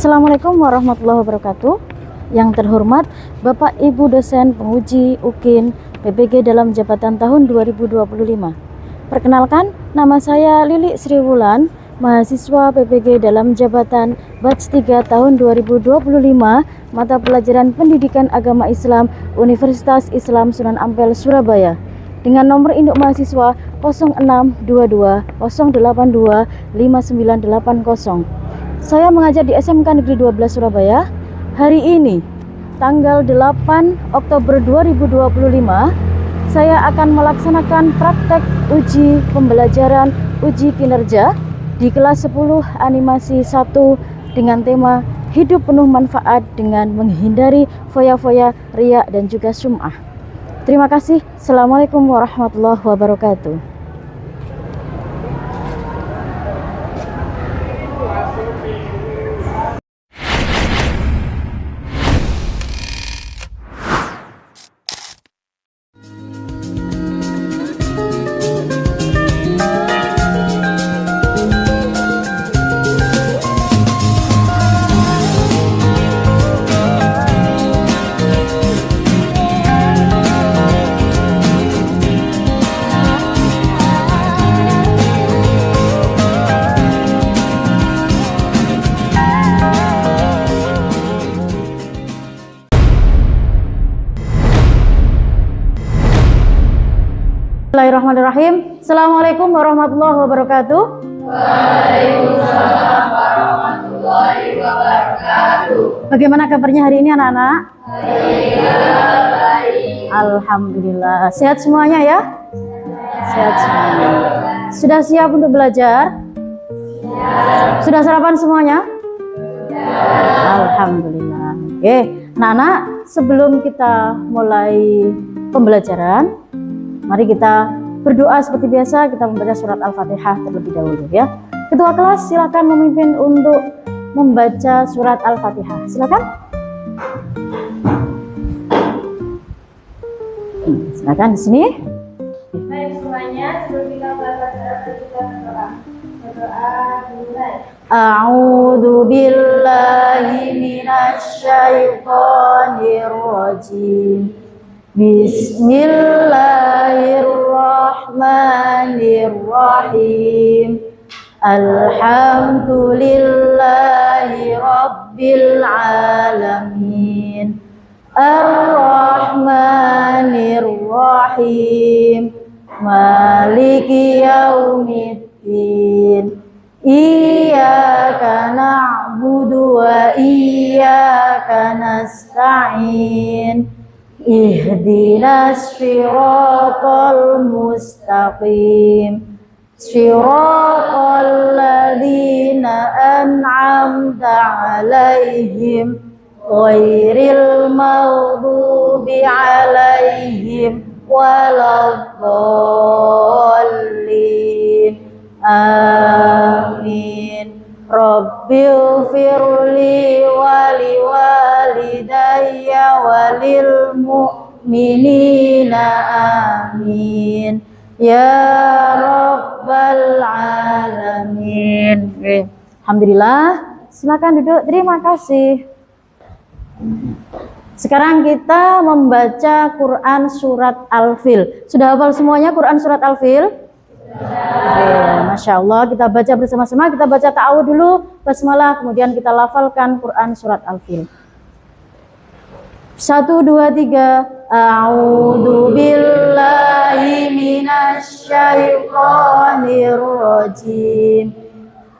Assalamualaikum warahmatullahi wabarakatuh. Yang terhormat Bapak Ibu dosen penguji UKIN PPG dalam jabatan tahun 2025. Perkenalkan, nama saya Lili Sri Wulan, mahasiswa PPG dalam jabatan batch 3 tahun 2025, mata pelajaran Pendidikan Agama Islam Universitas Islam Sunan Ampel Surabaya. Dengan nomor induk mahasiswa 0622 082 5980. Saya mengajar di SMK Negeri 12 Surabaya. Hari ini, tanggal 8 Oktober 2025, saya akan melaksanakan praktek uji pembelajaran uji kinerja di kelas 10 animasi 1 dengan tema hidup penuh manfaat dengan menghindari foya-foya, riya, dan juga sum'ah. Terima kasih. Assalamualaikum warahmatullahi wabarakatuh. Bismillahirrahmanirrahim. Assalamualaikum warahmatullahi wabarakatuh. Waalaikumsalam warahmatullahi wabarakatuh. Bagaimana kabarnya hari ini anak-anak? Baik. Alhamdulillah. Sehat semuanya ya? Sehat semuanya. Sudah siap untuk belajar? Sudah sarapan semuanya? Alhamdulillah. Oke, anak-anak, sebelum kita mulai pembelajaran, mari kita berdoa seperti biasa. Kita membaca surat Al-Fatihah terlebih dahulu ya. Ketua kelas silakan memimpin untuk membaca surat Al-Fatihah. Silakan. Silakan di sini. Baik semuanya, sebelum kita belajar kita berdoa. Berdoa dimulai. A'udzu billahi minasy syaithanir rajim. Bismillahirrahmanirrahim. Alhamdulillahi rabbil alamin. Ar-Rahmanir-Rahim. Maliki yaumiddin. Iyyaka na'budu wa iyyaka nasta'in. Ihdinas siratal mustaqim. Siratal ladzina an'amta 'alaihim ghairil maghdubi 'alaihim waladdallin. Amin. Rabbighfirli wa liwalidayya walil mu'minina amin ya rabbal alamin. Alhamdulillah. Silakan duduk. Terima kasih. Sekarang kita membaca Quran surat Al-Fil. Sudah hafal semuanya Quran surat Al-Fil? Masya Allah, kita baca bersama-sama. Kita baca ta'awudz dulu, basmalah, kemudian kita lafalkan Quran surat Al-Fil. 1, 2, 3. A'udzu billahi minasy syaithanir rajim.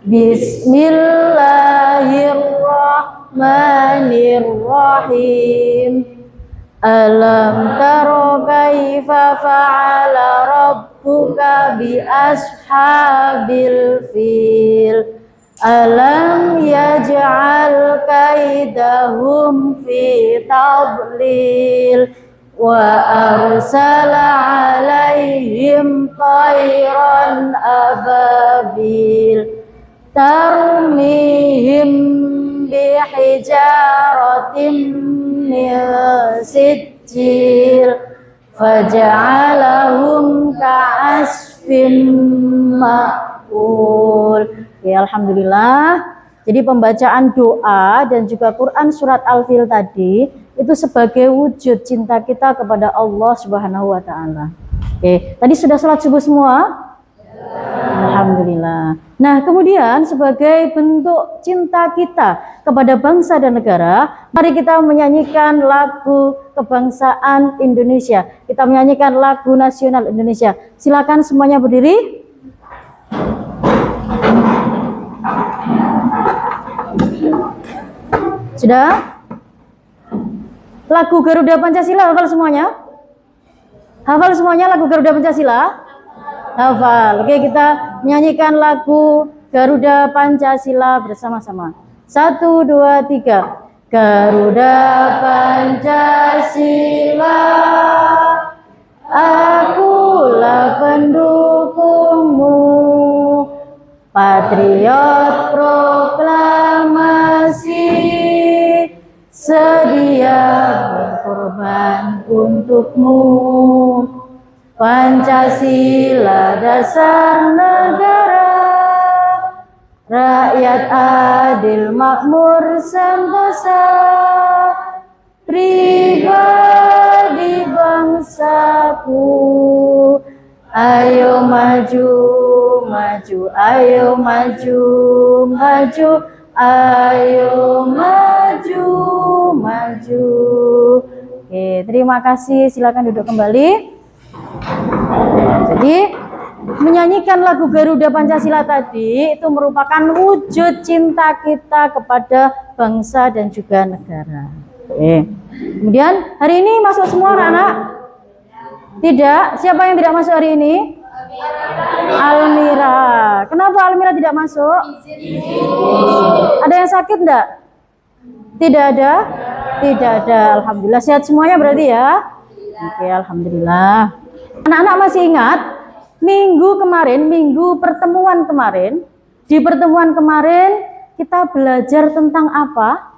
Bismillahirrahmanirrahim. Alam tara kaifa fa'ala rabbuka bi ashabil fil. Alam yaj'al kaidahum fi tadlil wa arsala 'alaihim tayran ababil tarmihim bihijaratin min sijil faja'alahum ka'asfin ma'kul. Ya, alhamdulillah. Jadi pembacaan doa dan juga Quran surat Al-Fil tadi itu sebagai wujud cinta kita kepada Allah Subhanahu wa taala. Oke, tadi sudah sholat subuh semua? Alhamdulillah. Nah, kemudian sebagai bentuk cinta kita kepada bangsa dan negara, mari kita menyanyikan lagu kebangsaan Indonesia. Kita menyanyikan lagu nasional Indonesia. Silakan semuanya berdiri. Sudah? Lagu Garuda Pancasila hafal semuanya? Hafal semuanya lagu Garuda Pancasila? Hafal. Oke, kita menyanyikan lagu Garuda Pancasila bersama-sama. 1, 2, 3. Garuda Pancasila, akulah pendukungmu, patriot proklamasi, sedia berkorban untukmu. Pancasila dasar negara, rakyat adil makmur sentosa, pribadi bangsaku. Ayo maju, maju, ayo maju, maju, ayo maju, maju. Oke, terima kasih. Silakan duduk kembali. Jadi menyanyikan lagu Garuda Pancasila tadi itu merupakan wujud cinta kita kepada bangsa dan juga negara. Oke. Kemudian hari ini masuk semua anak-anak? Tidak. Siapa yang tidak masuk hari ini? Almira. Kenapa Almira tidak masuk? Ada yang sakit enggak? Tidak ada? Tidak ada. Alhamdulillah sehat semuanya berarti ya? Oke, alhamdulillah. Anak-anak masih ingat minggu kemarin, minggu pertemuan kemarin, di pertemuan kemarin kita belajar tentang apa?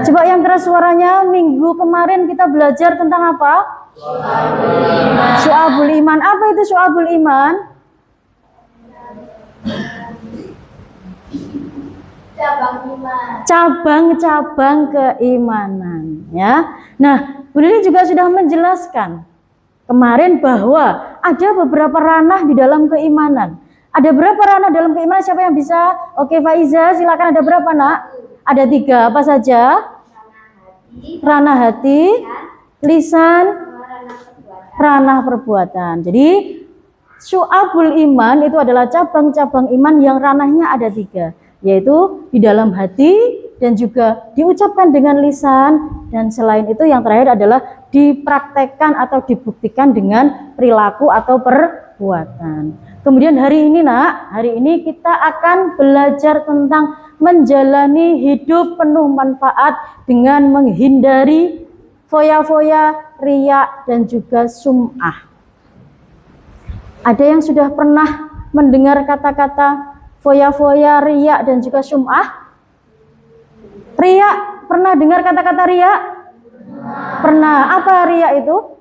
Coba yang keras suaranya. Minggu kemarin kita belajar tentang apa? Syu'abul iman. Apa itu syu'abul iman? Cabang-cabang keimanan, ya. Nah, Bu Lili juga sudah menjelaskan kemarin bahwa ada beberapa ranah di dalam keimanan. Ada berapa ranah dalam keimanan? Siapa yang bisa? Oke, Faiza, silakan. Ada berapa, Nak? Ada 3. Apa saja? Ranah hati, lisan, ranah perbuatan. Jadi syu'abul iman itu adalah cabang-cabang iman yang ranahnya ada 3, yaitu di dalam hati dan juga diucapkan dengan lisan, dan selain itu yang terakhir adalah dipraktekkan atau dibuktikan dengan perilaku atau perbuatan. Kemudian hari ini, Nak, hari ini kita akan belajar tentang menjalani hidup penuh manfaat dengan menghindari foya-foya, riya, dan juga sum'ah. Ada yang sudah pernah mendengar kata-kata foya-foya, riya, dan juga sum'ah? Riya, pernah dengar kata-kata riya? Pernah. Apa riya itu?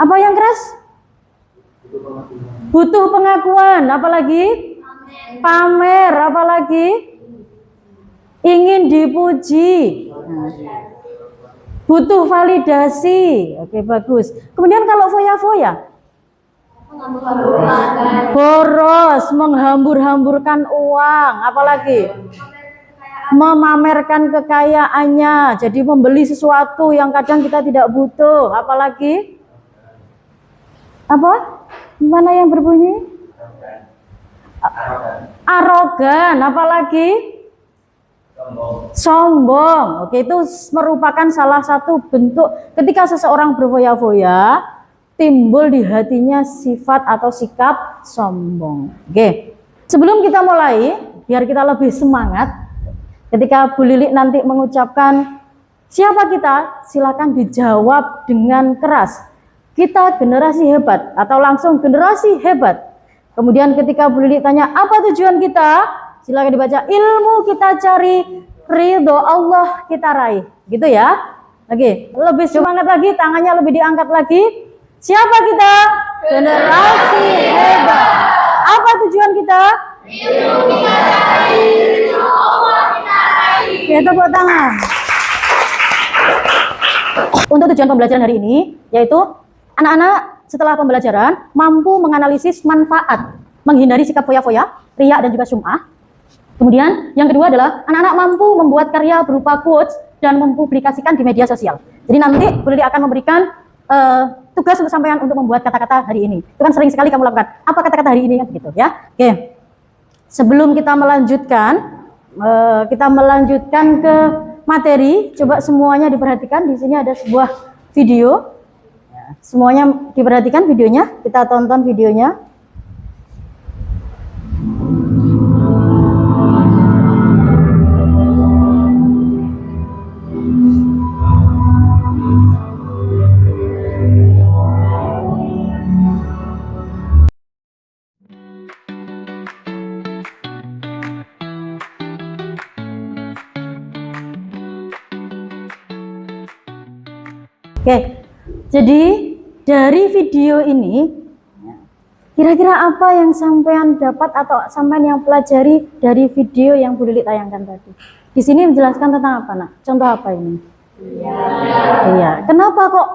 Apa yang keras? Butuh pengakuan. Apalagi? Pamer. Apalagi? Ingin dipuji. Butuh validasi. Oke, bagus. Kemudian kalau foya-foya? Boros, menghambur-hamburkan uang. Apalagi? Memamerkan kekayaannya, jadi membeli sesuatu yang kadang kita tidak butuh. Apalagi? Apa? Mana yang berbunyi? Arogan. Apalagi? Sombong. Oke, itu merupakan salah satu bentuk ketika seseorang berfoya-foya, timbul di hatinya sifat atau sikap sombong. Oke, sebelum kita mulai, biar kita lebih semangat, ketika Bu Lili nanti mengucapkan siapa kita, silakan dijawab dengan keras. Kita generasi hebat atau langsung generasi hebat. Kemudian ketika Bu Lili tanya apa tujuan kita, silakan dibaca ilmu kita cari, ridho Allah kita raih. Gitu ya. Oke, lebih semangat lagi, tangannya lebih diangkat lagi. Siapa kita? Generasi hebat. Apa tujuan kita? Oke, tepuk tangan. Untuk tujuan pembelajaran hari ini, yaitu anak-anak setelah pembelajaran mampu menganalisis manfaat, menghindari sikap foya-foya, riya dan juga sum'ah. Kemudian yang kedua adalah anak-anak mampu membuat karya berupa quotes dan mempublikasikan di media sosial. Jadi nanti Bu Lili akan memberikan tugas untuk sampean untuk membuat kata-kata hari ini. Itu kan sering sekali kamu lakukan. Apa kata-kata hari ini gitu ya? Oke. Sebelum kita melanjutkan ke materi, coba semuanya diperhatikan. Di sini ada sebuah video. Semuanya diperhatikan videonya. Kita tonton videonya. Oke, jadi dari video ini kira-kira apa yang sampean dapat atau sampean yang pelajari dari video yang Bu Lili tayangkan tadi? Di sini menjelaskan tentang apa, Nak? Contoh apa ini? Iya. Kenapa kok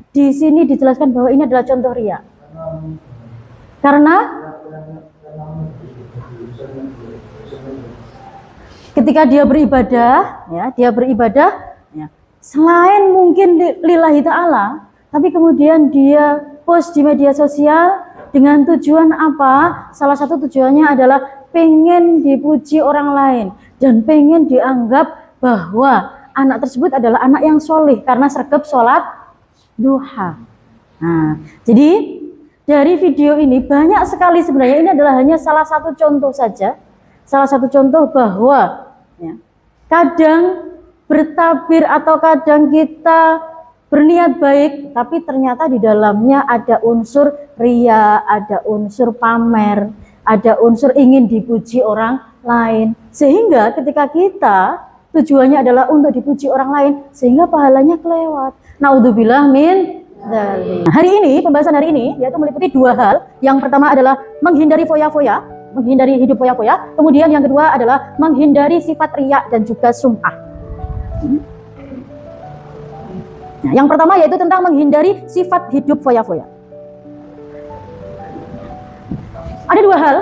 di sini dijelaskan bahwa ini adalah contoh riya? Karena ketika dia beribadah, ya, selain mungkin lillahi ta'ala, tapi kemudian dia post di media sosial dengan tujuan apa? Salah satu tujuannya adalah pengen dipuji orang lain dan pengen dianggap bahwa anak tersebut adalah anak yang soleh karena sregep sholat duha. Nah, jadi dari video ini banyak sekali sebenarnya, ini adalah hanya salah satu contoh saja, salah satu contoh bahwa ya, kadang bertabir atau kadang kita berniat baik, tapi ternyata di dalamnya ada unsur riya, ada unsur pamer, ada unsur ingin dipuji orang lain. Sehingga ketika kita tujuannya adalah untuk dipuji orang lain, sehingga pahalanya kelewat. Naudzubillah min dzalik. Hari ini, pembahasan hari ini yaitu meliputi dua hal. Yang pertama adalah menghindari foya-foya, menghindari hidup foya-foya. Kemudian yang kedua adalah menghindari sifat riya dan juga sum'ah. Nah, yang pertama yaitu tentang menghindari sifat hidup foya-foya. Ada dua hal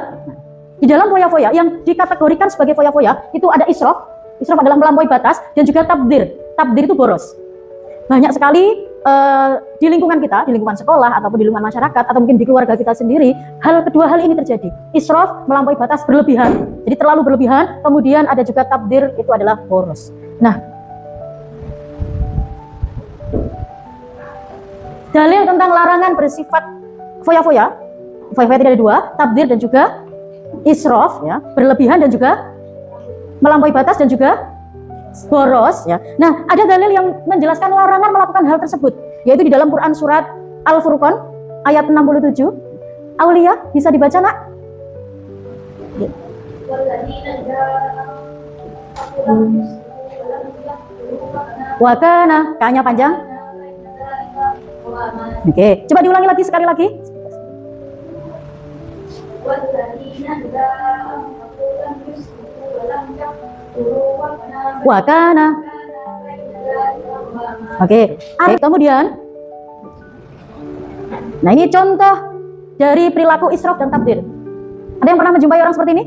di dalam foya-foya yang dikategorikan sebagai foya-foya, itu ada israf. Israf adalah melampaui batas, dan juga tabdir. Tabdir itu boros. Banyak sekali di lingkungan kita, di lingkungan sekolah ataupun di lingkungan masyarakat atau mungkin di keluarga kita sendiri, kedua hal ini terjadi. Israf, melampaui batas, berlebihan. Jadi terlalu berlebihan. Kemudian ada juga tabdir, itu adalah boros. Nah, dalil tentang larangan bersifat foya-foya, foya-foya tidak ada dua, tabdir dan juga israf, ya, berlebihan dan juga melampaui batas dan juga boros, ya. Nah, ada dalil yang menjelaskan larangan melakukan hal tersebut, yaitu di dalam Quran surat Al-Furqan ayat 67. Aulia, bisa dibaca, Nak? Ya. Wakana, kayaknya panjang. Oke, coba diulangi lagi sekali lagi. Wakana. Oke, kemudian, nah ini contoh dari perilaku israf dan tabdir. Ada yang pernah menjumpai orang seperti ini?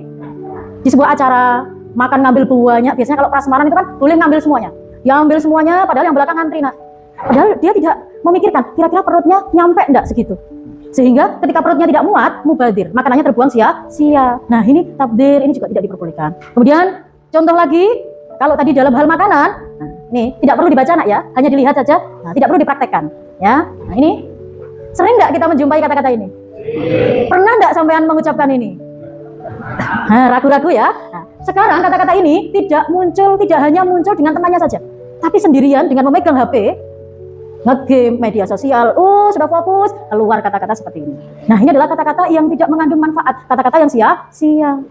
Di sebuah acara makan ngambil buahnya, biasanya kalau prasmanan itu kan boleh ngambil semuanya. Yang ambil semuanya, padahal yang belakang antri, Nak. Padahal dia tidak memikirkan kira-kira perutnya nyampe enggak segitu. Sehingga ketika perutnya tidak muat, mubadir, makanannya terbuang sia-sia. Nah, ini tabdir, ini juga tidak diperbolehkan. Kemudian contoh lagi, kalau tadi dalam hal makanan, nah, ini tidak perlu dibaca, Nak, ya, hanya dilihat saja, nah, tidak perlu dipraktekkan, ya. Nah, ini sering enggak kita menjumpai kata-kata ini? Pernah enggak sampean mengucapkan ini? Nah, ragu-ragu ya. Nah, sekarang kata-kata ini tidak hanya muncul dengan temannya saja, tapi sendirian dengan memegang HP, nge-game, media sosial, sudah fokus, keluar kata-kata seperti ini. Nah, ini adalah kata-kata yang tidak mengandung manfaat, kata-kata yang sia-sia.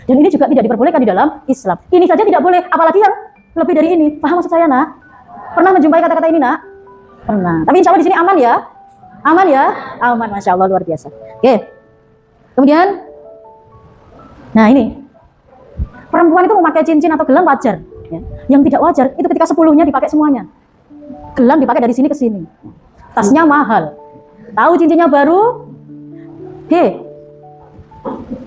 Dan ini juga tidak diperbolehkan di dalam Islam. Ini saja tidak boleh, apalagi yang lebih dari ini. Paham maksud saya, Nak? Pernah menjumpai kata-kata ini, Nak? Pernah. Tapi insya Allah di sini aman ya? Aman ya? Aman, Masya Allah, luar biasa. Oke. Kemudian, nah ini. Perempuan itu memakai cincin atau gelang wajar. Ya. Yang tidak wajar itu ketika 10-nya dipakai semuanya. Gelang dipakai dari sini ke sini. Tasnya mahal. Tahu cincinnya baru? He.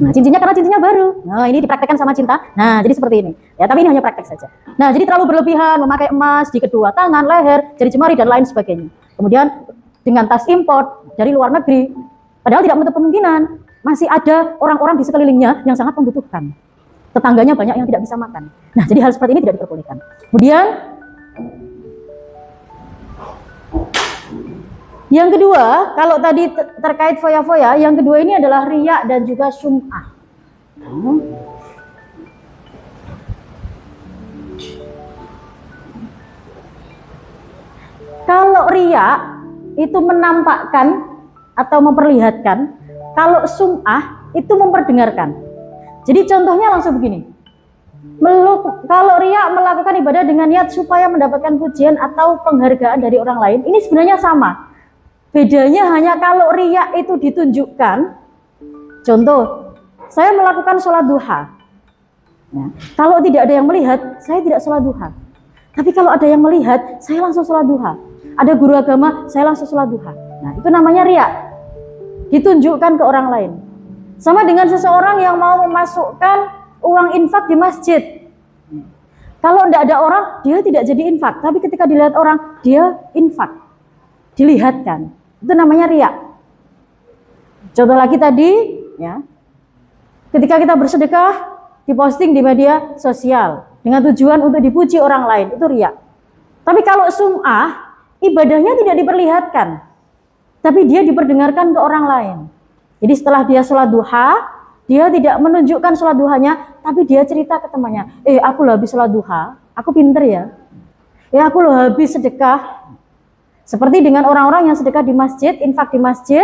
Nah, cincinnya karena cincinnya baru. Nah, ini dipraktekkan sama cinta. Nah, jadi seperti ini. Ya, tapi ini hanya praktek saja. Nah, jadi terlalu berlebihan memakai emas di kedua tangan, leher, jari jemari dan lain sebagainya. Kemudian dengan tas import dari luar negeri. Padahal tidak menutup kemungkinan masih ada orang-orang di sekelilingnya yang sangat membutuhkan. Tetangganya banyak yang tidak bisa makan. Nah, jadi hal seperti ini tidak diperbolehkan. Kemudian yang kedua, kalau tadi terkait foya-foya, yang kedua ini adalah riya dan juga sum'ah. Kalau riya itu menampakkan atau memperlihatkan, kalau sum'ah itu memperdengarkan. Jadi contohnya langsung begini. Kalau riya melakukan ibadah dengan niat supaya mendapatkan pujian atau penghargaan dari orang lain, ini sebenarnya sama. Bedanya hanya kalau riya itu ditunjukkan. Contoh, saya melakukan sholat duha. Ya, kalau tidak ada yang melihat, saya tidak sholat duha. Tapi kalau ada yang melihat, saya langsung sholat duha. Ada guru agama, saya langsung sholat duha. Nah, itu namanya riya. Ditunjukkan ke orang lain. Sama dengan seseorang yang mau memasukkan uang infak di masjid. Kalau tidak ada orang, dia tidak jadi infak. Tapi ketika dilihat orang, dia infak. Dilihatkan. Itu namanya riya. Contoh lagi tadi, ya. Ketika kita bersedekah, diposting di media sosial dengan tujuan untuk dipuji orang lain, itu riya. Tapi kalau sum'ah, ibadahnya tidak diperlihatkan, tapi dia diperdengarkan ke orang lain. Jadi setelah dia sholat duha, dia tidak menunjukkan sholat duhanya, tapi dia cerita ke temannya, aku loh habis sholat duha, aku pinter ya. Aku loh habis sedekah. Seperti dengan orang-orang yang sedekah di masjid, infak di masjid,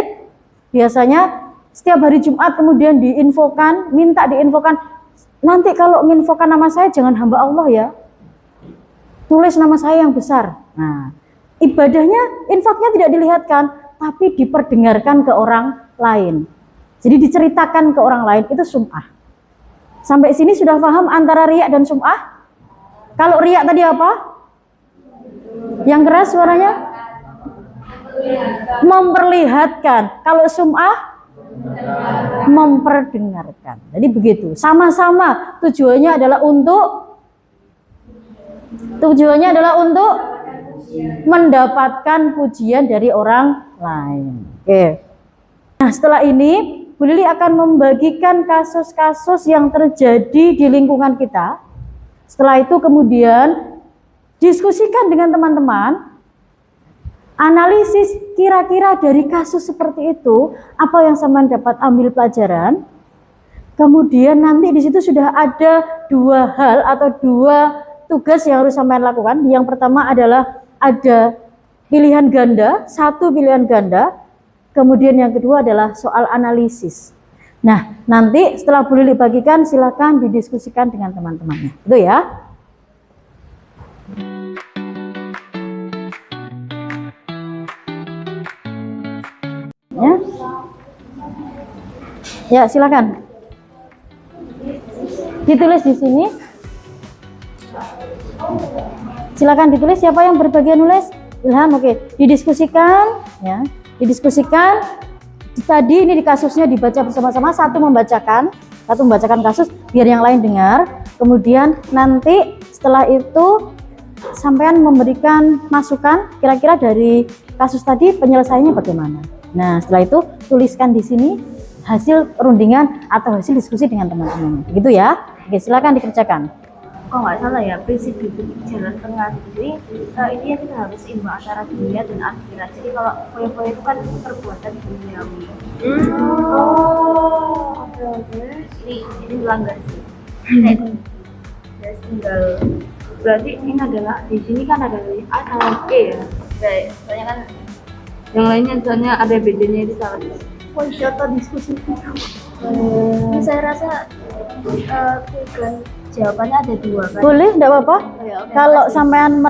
biasanya setiap hari Jumat kemudian diinfokan, minta diinfokan, nanti kalau menginfokan nama saya jangan hamba Allah ya, tulis nama saya yang besar. Nah, ibadahnya, infaknya tidak dilihatkan, tapi diperdengarkan ke orang lain. Jadi diceritakan ke orang lain, itu sum'ah. Sampai sini sudah paham antara riya dan sum'ah? Kalau riya tadi apa? Yang keras suaranya? Memperlihatkan. Kalau sum'ah? Memperdengarkan. Jadi begitu. Sama-sama tujuannya adalah untuk mendapatkan pujian dari orang lain. Oke. Nah, setelah ini Bu Lili akan membagikan kasus-kasus yang terjadi di lingkungan kita. Setelah itu kemudian diskusikan dengan teman-teman. Analisis kira-kira dari kasus seperti itu, apa yang sampean dapat ambil pelajaran. Kemudian nanti di situ sudah ada dua hal atau dua tugas yang harus sampean lakukan. Yang pertama adalah ada pilihan ganda, satu pilihan ganda. Kemudian yang kedua adalah soal analisis. Nah, nanti setelah Bu Lili bagikan, silakan didiskusikan dengan teman-temannya. Itu ya. Ya, silakan. Ditulis di sini. Silakan ditulis, siapa yang berbagian nulis? Ilham, oke. Didiskusikan, ya. Didiskusikan. Tadi ini di kasusnya dibaca bersama-sama, satu membacakan kasus biar yang lain dengar. Kemudian nanti setelah itu sampean memberikan masukan kira-kira dari kasus tadi penyelesaiannya bagaimana. Nah, setelah itu tuliskan di sini hasil rundingan atau hasil diskusi dengan teman-teman. Begitu ya. Oke, silakan dikerjakan. Kalau nggak salah ya, prinsip hidup jalan tengah. Jadi ini kita harus imbang antara dunia dan akhirat. Jadi kalau foya-foya itu kan perbuatan duniawi. Oke. Ini melanggar sih. Tinggal berarti ini adalah di sini kan ada A sama E ya. Soalnya kan yang lainnya misalnya ada bedanya itu sama. Kita diskusi. Saya rasa jawabannya ada dua kan? Boleh, enggak apa-apa. Kalau sampean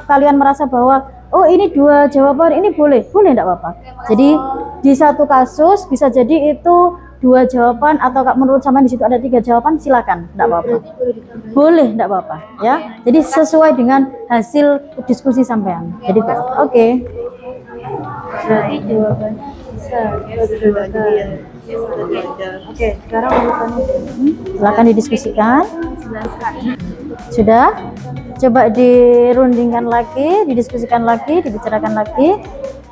kalian merasa bahwa oh ini dua jawaban, ini boleh enggak apa-apa. Jadi di satu kasus bisa jadi itu 2 jawaban atau menurut sampean di situ ada 3 jawaban, silakan, enggak apa-apa. Boleh, enggak apa-apa ya. Jadi sesuai dengan hasil diskusi sampean. Jadi oke. Berarti jawabannya bisa. Oke, sekarang urutannya Silakan didiskusikan. jelaskan. Sudah? Coba dirundingkan lagi, didiskusikan lagi, dibicarakan lagi.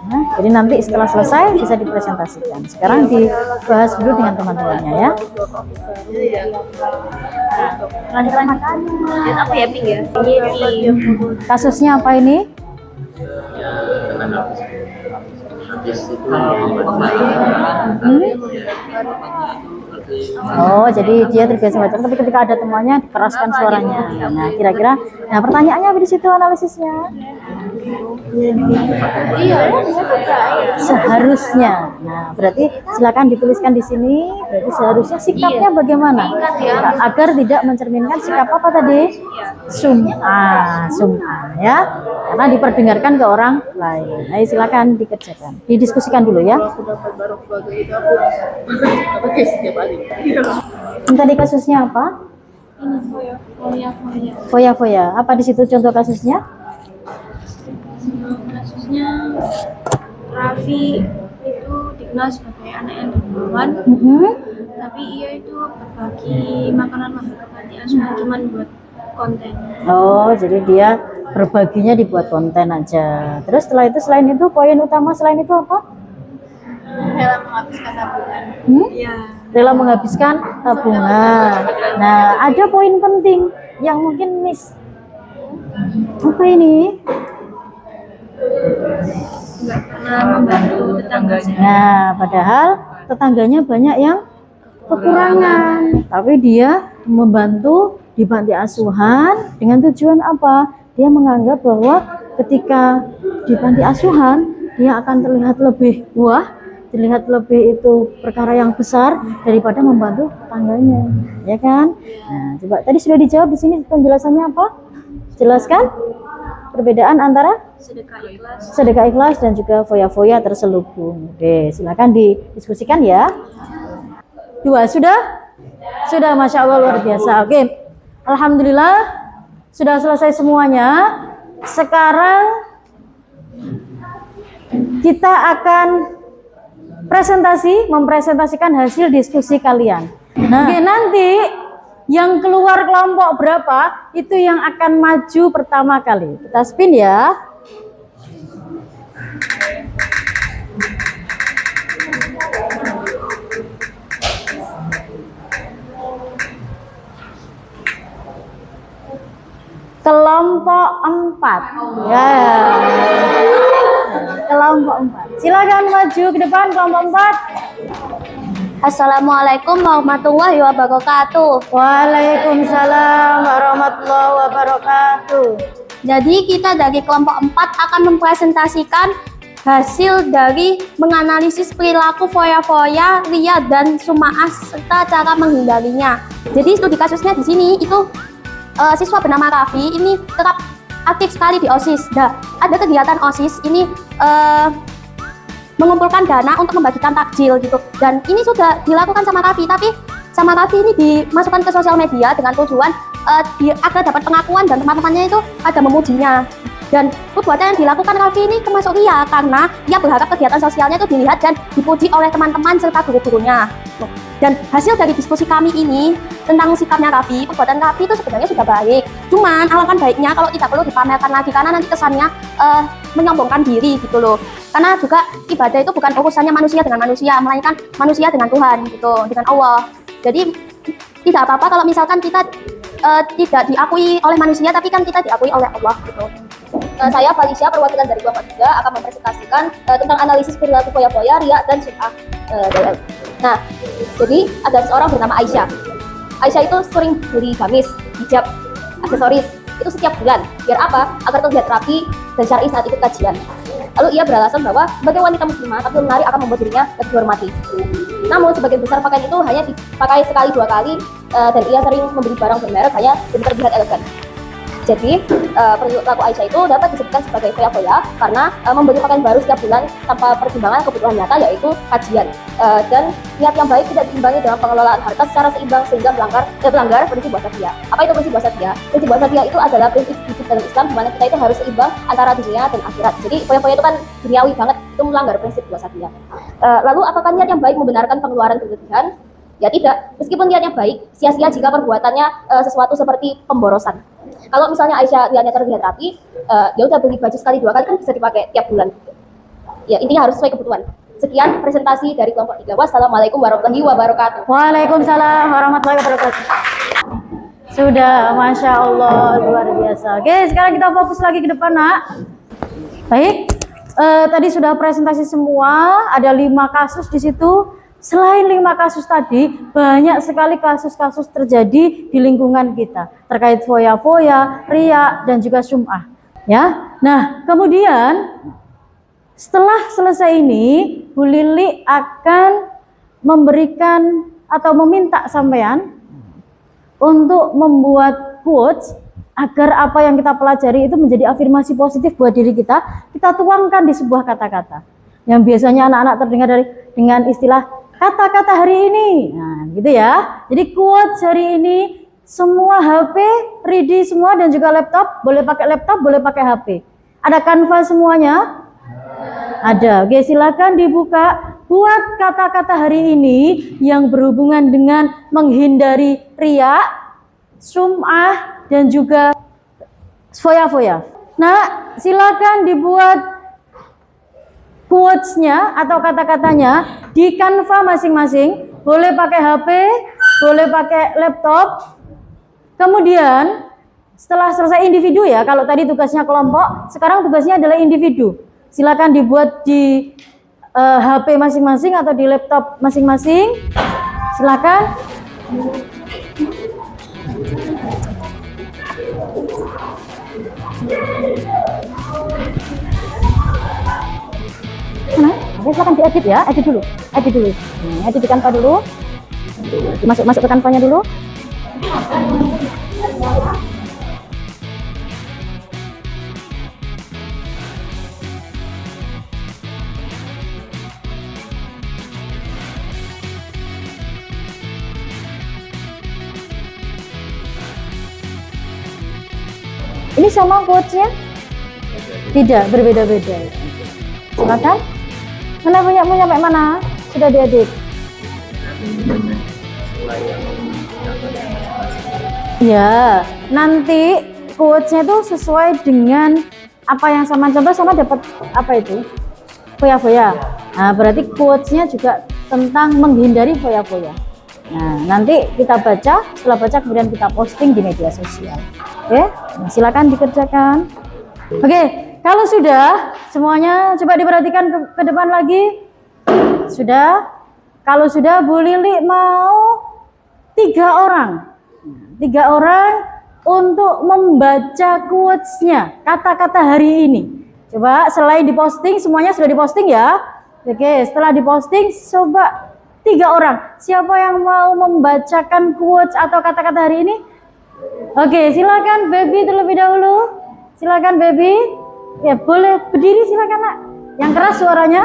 Nah, jadi nanti setelah selesai bisa dipresentasikan. Sekarang dibahas dulu dengan teman-temannya ya. Lanjutan apa ya, Ping ya? Kasusnya apa ini? Oh, jadi dia terbiasa baca, tapi ketika ada temannya dikeraskan suaranya. Nah, kira-kira, nah pertanyaannya apa di situ analisisnya? Seharusnya. Nah, berarti silakan dituliskan di sini. Berarti seharusnya sikapnya bagaimana? Agar tidak mencerminkan sikap apa tadi? Sum'ah, ya. Karena diperdengarkan ke orang lain. Ayo silakan dikerjakan. Didiskusikan dulu ya. Tadi kasusnya apa? Foya-foya. Apa di situ contoh kasusnya? Kasusnya Raffi itu dikenal sebagai anak yang dermawan, tapi ia itu berbagi makanan mahal ke panti asuhan cuma buat konten. Oh, jadi dia berbaginya dibuat konten aja. Terus setelah itu, selain itu, poin utama selain itu apa? Rela menghabiskan tabungan. Ya, Rela menghabiskan tabungan. Nah, ada poin penting yang mungkin miss. Apa ini? nggak pernah membantu tetangganya. Nah, padahal tetangganya banyak yang kekurangan, tapi dia membantu di panti asuhan dengan tujuan apa? Dia menganggap bahwa ketika di panti asuhan dia akan terlihat lebih terlihat lebih itu perkara yang besar daripada membantu tetangganya, ya kan? Nah, coba tadi sudah dijawab di sini penjelasannya apa? Jelaskan perbedaan antara sedekah ikhlas dan juga foya-foya terselubung. Oke, silakan didiskusikan ya. 2 sudah? Sudah, Masya Allah, luar biasa. Oke, Alhamdulillah sudah selesai semuanya. Sekarang kita akan mempresentasikan hasil diskusi kalian. Nah, oke, nanti yang keluar kelompok berapa itu yang akan maju pertama kali. Kita spin ya. Kelompok 4. Ya. Kelompok 4. Silakan maju ke depan kelompok 4. Assalamualaikum warahmatullahi wabarakatuh. Waalaikumsalam warahmatullahi wabarakatuh. Jadi kita dari kelompok 4 akan mempresentasikan hasil dari menganalisis perilaku foya-foya, ria, dan sum'ah serta cara menghindarinya. Jadi studi kasusnya di sini itu siswa bernama Raffi ini kerap aktif sekali di OSIS. Nah, ada kegiatan OSIS ini mengumpulkan dana untuk membagikan takjil gitu, dan ini sudah dilakukan sama Raffi, tapi sama Raffi ini dimasukkan ke sosial media dengan tujuan agar dapat pengakuan dan teman-temannya itu pada memujinya. Dan perbuatan yang dilakukan Raffi ini termasuk ria karena ia berharap kegiatan sosialnya itu dilihat dan dipuji oleh teman-teman serta guru-gurunya. Dan hasil dari diskusi kami ini tentang sikapnya Raffi, perbuatan Raffi itu sebenarnya sudah baik. Cuman alangkah baiknya kalau tidak perlu dipamerkan lagi karena nanti kesannya menyombongkan diri gitu loh. Karena juga ibadah itu bukan urusannya manusia dengan manusia, melainkan manusia dengan Tuhan gitu, dengan Allah. Jadi tidak apa-apa kalau misalkan kita tidak diakui oleh manusia, tapi kan kita diakui oleh Allah gitu. Saya Felicia, perwakilan dari kelompok 3 akan mempresentasikan tentang analisis perilaku foya-foya, ria, dan sum'ah. Nah, jadi ada seorang bernama Aisyah. Aisyah itu sering beli gamis, hijab, aksesoris itu setiap bulan. Biar apa? Agar terlihat rapi dan syar'i saat ikut kajian. Lalu ia beralasan bahwa sebagai wanita muslimah, tampil menarik akan membuat dirinya lebih dihormati. Namun sebagian besar pakaian itu hanya dipakai sekali 2 kali dan ia sering membeli barang bermerek hanya demi terlihat elegan. Jadi perilaku Aisyah itu dapat disebutkan sebagai foya-foya karena memberi pakaian baru setiap bulan tanpa pertimbangan kebutuhan nyata, yaitu kajian. Dan niat yang baik tidak diimbangi dengan pengelolaan harta secara seimbang sehingga melanggar prinsip wasatiyah. Apa itu prinsip wasatiyah? Prinsip wasatiyah itu adalah prinsip hidup dalam Islam di mana kita itu harus seimbang antara dunia dan akhirat. Jadi foya-foya itu kan duniawi banget, itu melanggar prinsip wasatiyah. Lalu apakah niat yang baik membenarkan pengeluaran berlebihan? Ya tidak, meskipun niatnya baik, sia-sia jika perbuatannya sesuatu seperti pemborosan. Kalau misalnya Aisyah niatnya terlihat rapi, ya udah beli baju sekali 2 kali kan bisa dipakai tiap bulan. Ya intinya harus sesuai kebutuhan. Sekian presentasi dari kelompok 3. Wassalamualaikum warahmatullahi wabarakatuh. Waalaikumsalam warahmatullahi wabarakatuh. Sudah, Masya Allah, luar biasa. Oke, sekarang kita fokus lagi ke depan, Nak. Baik, tadi sudah presentasi semua, ada 5 kasus di situ. Selain 5 kasus tadi, banyak sekali kasus-kasus terjadi di lingkungan kita terkait foya-foya, riya, dan juga sum'ah. Ya, nah kemudian setelah selesai ini, Bu Lili akan memberikan atau meminta sampean untuk membuat quotes agar apa yang kita pelajari itu menjadi afirmasi positif buat diri kita tuangkan di sebuah kata-kata yang biasanya anak-anak terdengar dengan istilah kata-kata hari ini. Nah, gitu ya. Jadi quotes hari ini semua HP ready semua dan juga laptop, boleh pakai HP. Ada Canva semuanya? Ada. Oke, silakan dibuka. Buat kata-kata hari ini yang berhubungan dengan menghindari riya, sum'ah, dan juga foya-foya. Nah, silakan dibuat quotes-nya atau kata-katanya di Canva masing-masing. Boleh pakai HP, boleh pakai laptop. Kemudian setelah selesai individu ya, kalau tadi tugasnya kelompok, sekarang tugasnya adalah individu. Silakan dibuat di HP masing-masing atau di laptop masing-masing. Silakan. Oke, silakan diedit ya, edit dulu. Edit di Canva dulu. Masuk ke Canva-nya dulu. Ini sama quotes-nya? Tidak, berbeda-beda. Silakan. Mana punya sampai mana? Sudah diedit. Ya, nanti quotes-nya itu sesuai dengan apa yang sama. Contoh sama dapat apa itu? Foya-foya. Nah, berarti quotes-nya juga tentang menghindari foya-foya. Nah, nanti kita baca, setelah baca kemudian kita posting di media sosial. Oke, nah, silakan dikerjakan. Oke, kalau sudah semuanya coba diperhatikan ke depan lagi. Sudah? Kalau sudah, Bu Lili mau 3 orang. 3 orang untuk membaca quotes-nya, kata-kata hari ini. Coba selain diposting, semuanya sudah diposting ya. Oke, setelah diposting, coba 3 orang. Siapa yang mau membacakan quotes atau kata-kata hari ini? Oke, silakan Baby terlebih dahulu. Silakan Baby. Ya, boleh berdiri silakan, Nak. Yang keras suaranya.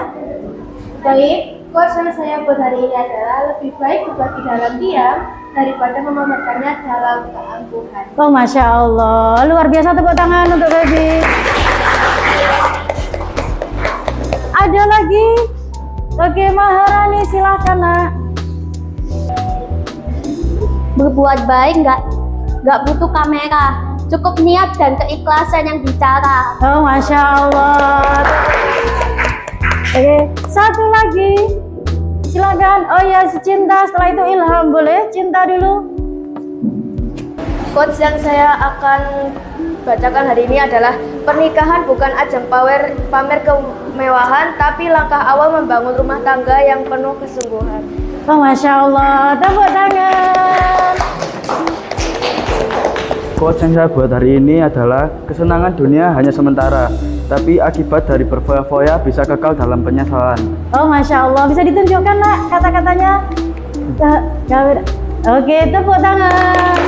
Baik, quotes yang saya buat hari ini adalah lebih baik berbagi dalam diam daripada memamerkannya dalam keangkuhan. Oh, Masya Allah. Luar biasa, tepuk tangan untuk Baby. Ada lagi? Oke, Maharani silakan, Nak. Berbuat baik nggak butuh kamera, cukup niat dan keikhlasan yang bicara. Oh, Masya Allah. Oke, satu lagi. Silakan. Oh ya, si Cinta. Setelah itu Ilham, boleh? Cinta dulu. Quotes yang saya akan bacakan hari ini adalah pernikahan bukan ajang pamer kemewahan, tapi langkah awal membangun rumah tangga yang penuh kesungguhan. Oh, Masya Allah. Tepuk tangan. Quotes yang saya buat hari ini adalah kesenangan dunia hanya sementara, tapi akibat dari berfoya-foya bisa kekal dalam penyesalan. Oh, Masya Allah. Bisa ditunjukkan, Nak, kata-katanya? Oke, tepuk tangan.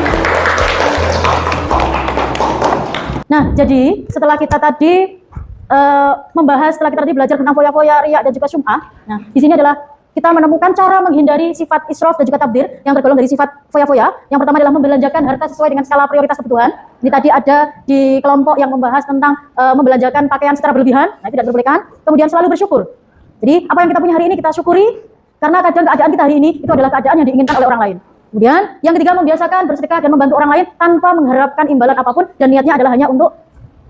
Nah, jadi setelah kita tadi setelah kita tadi belajar tentang foya-foya, riya dan juga sum'ah. Nah, di sini adalah kita menemukan cara menghindari sifat israf dan juga tabdir yang tergolong dari sifat foya-foya. Yang pertama adalah membelanjakan harta sesuai dengan skala prioritas kebutuhan. Ini tadi ada di kelompok yang membahas tentang membelanjakan pakaian secara berlebihan. Nah, tidak diperbolehkan. Kemudian selalu bersyukur. Jadi, apa yang kita punya hari ini kita syukuri, karena kadang keadaan kita hari ini itu adalah keadaan yang diinginkan oleh orang lain. Kemudian, yang ketiga, membiasakan bersedekah dan membantu orang lain tanpa mengharapkan imbalan apapun, dan niatnya adalah hanya untuk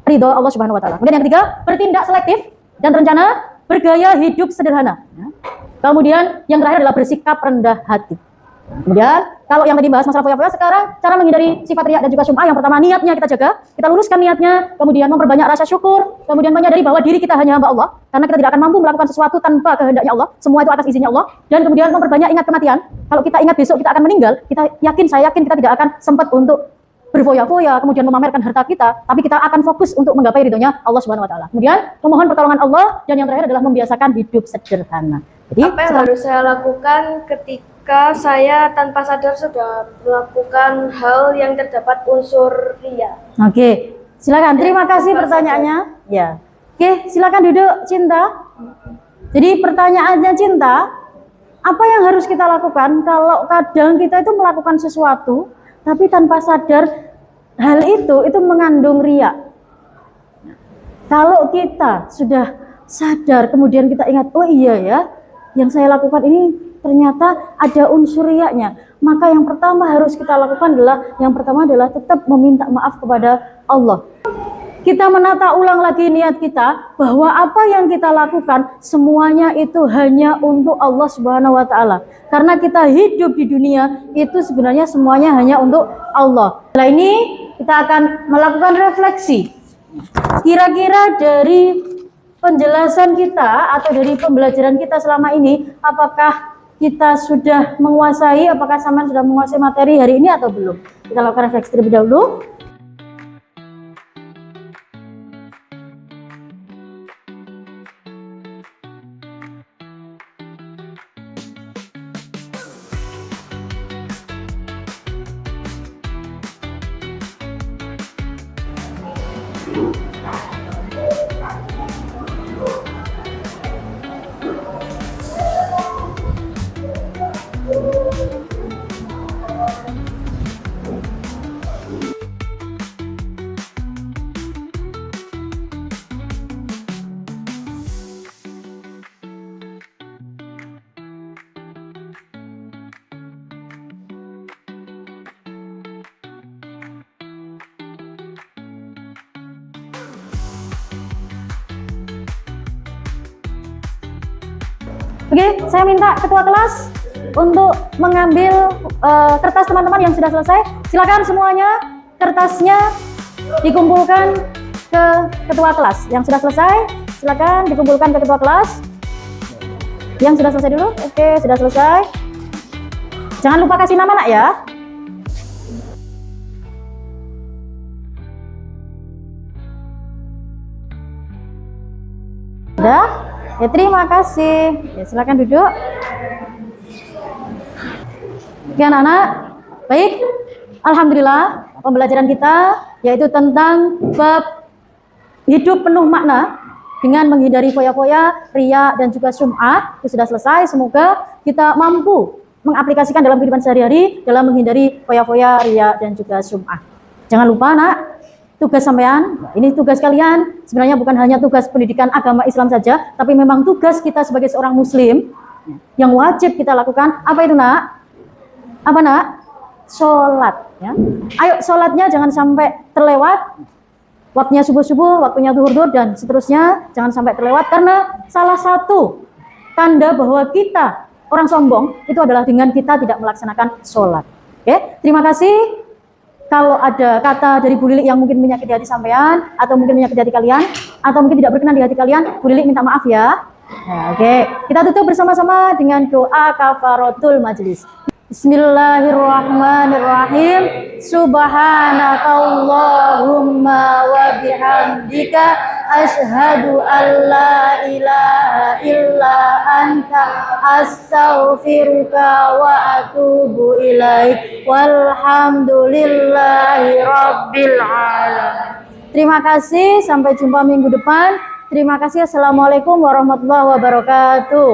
ridho Allah Subhanahu wa taala. Kemudian yang ketiga, bertindak selektif dan terencana, bergaya hidup sederhana. Kemudian yang terakhir adalah bersikap rendah hati. Kemudian kalau yang tadi bahas masalah foya-foya, sekarang cara menghindari sifat riya dan juga sum'ah. Yang pertama, niatnya kita jaga, kita luruskan niatnya, kemudian memperbanyak rasa syukur, kemudian menyadari bahwa diri kita hanya hamba Allah, karena kita tidak akan mampu melakukan sesuatu tanpa kehendaknya Allah, semua itu atas izinnya Allah. Dan kemudian memperbanyak ingat kematian. Kalau kita ingat besok kita akan meninggal, saya yakin kita tidak akan sempat untuk berfoya-foya, kemudian memamerkan harta kita, tapi kita akan fokus untuk menggapai ridhonya Allah Subhanahu wa taala. Kemudian memohon pertolongan Allah, dan yang terakhir adalah membiasakan hidup sederhana. Jadi, apa yang harus saya lakukan ketika saya tanpa sadar sudah melakukan hal yang terdapat unsur riya? Oke, silakan. Terima kasih pertanyaannya. Ya. Oke, silakan duduk, Cinta. Jadi pertanyaannya, Cinta, apa yang harus kita lakukan kalau kadang kita itu melakukan sesuatu tapi tanpa sadar hal itu mengandung riya? Kalau kita sudah sadar, kemudian kita ingat, oh iya ya, yang saya lakukan ini ternyata ada unsur riyanya, maka yang pertama harus kita lakukan adalah tetap meminta maaf kepada Allah. Kita menata ulang lagi niat kita bahwa apa yang kita lakukan semuanya itu hanya untuk Allah Subhanahu wa taala. Karena kita hidup di dunia itu sebenarnya semuanya hanya untuk Allah. Setelah ini kita akan melakukan refleksi. Kira-kira dari penjelasan kita atau dari pembelajaran kita selama ini, apakah kita sudah menguasai, apakah Saman sudah menguasai materi hari ini atau belum? Kita lakukan refleksi terlebih dahulu. Oke, saya minta ketua kelas untuk mengambil kertas teman-teman yang sudah selesai. Silakan semuanya, kertasnya dikumpulkan ke ketua kelas. Yang sudah selesai, silakan dikumpulkan ke ketua kelas. Yang sudah selesai dulu, oke, sudah selesai. Jangan lupa kasih nama, Nak, ya. Sudah? Ya, terima kasih. Ya, silakan duduk. Oke, anak-anak. Baik. Alhamdulillah, pembelajaran kita yaitu tentang bab hidup penuh makna dengan menghindari foya-foya, riya dan juga sum'ah. Itu sudah selesai. Semoga kita mampu mengaplikasikan dalam kehidupan sehari-hari dalam menghindari foya-foya, riya dan juga sum'ah. Jangan lupa, Nak, tugas sampean, ini tugas kalian, sebenarnya bukan hanya tugas pendidikan agama Islam saja, tapi memang tugas kita sebagai seorang muslim yang wajib kita lakukan. Apa itu, Nak? Apa, Nak? Sholat, ya. Ayo, sholatnya jangan sampai terlewat. Waktunya subuh-subuh, waktunya zuhur-zuhur dan seterusnya jangan sampai terlewat, karena salah satu tanda bahwa kita orang sombong itu adalah dengan kita tidak melaksanakan sholat. Oke, terima kasih. Kalau ada kata dari Bu Lilik yang mungkin menyakiti hati sampean, atau mungkin menyakiti hati kalian, atau mungkin tidak berkenan di hati kalian, Bu Lilik minta maaf ya. Nah, oke, kita tutup bersama-sama dengan doa kafaratul majelis. Bismillahirrahmanirrahim. Subhanakallahumma wa bihamdika asyhadu an la ilaha illa anta astaghfiruka wa atubu ilaik. Walhamdulillahi rabbil alamin. Terima kasih, sampai jumpa minggu depan. Terima kasih. Assalamualaikum warahmatullahi wabarakatuh.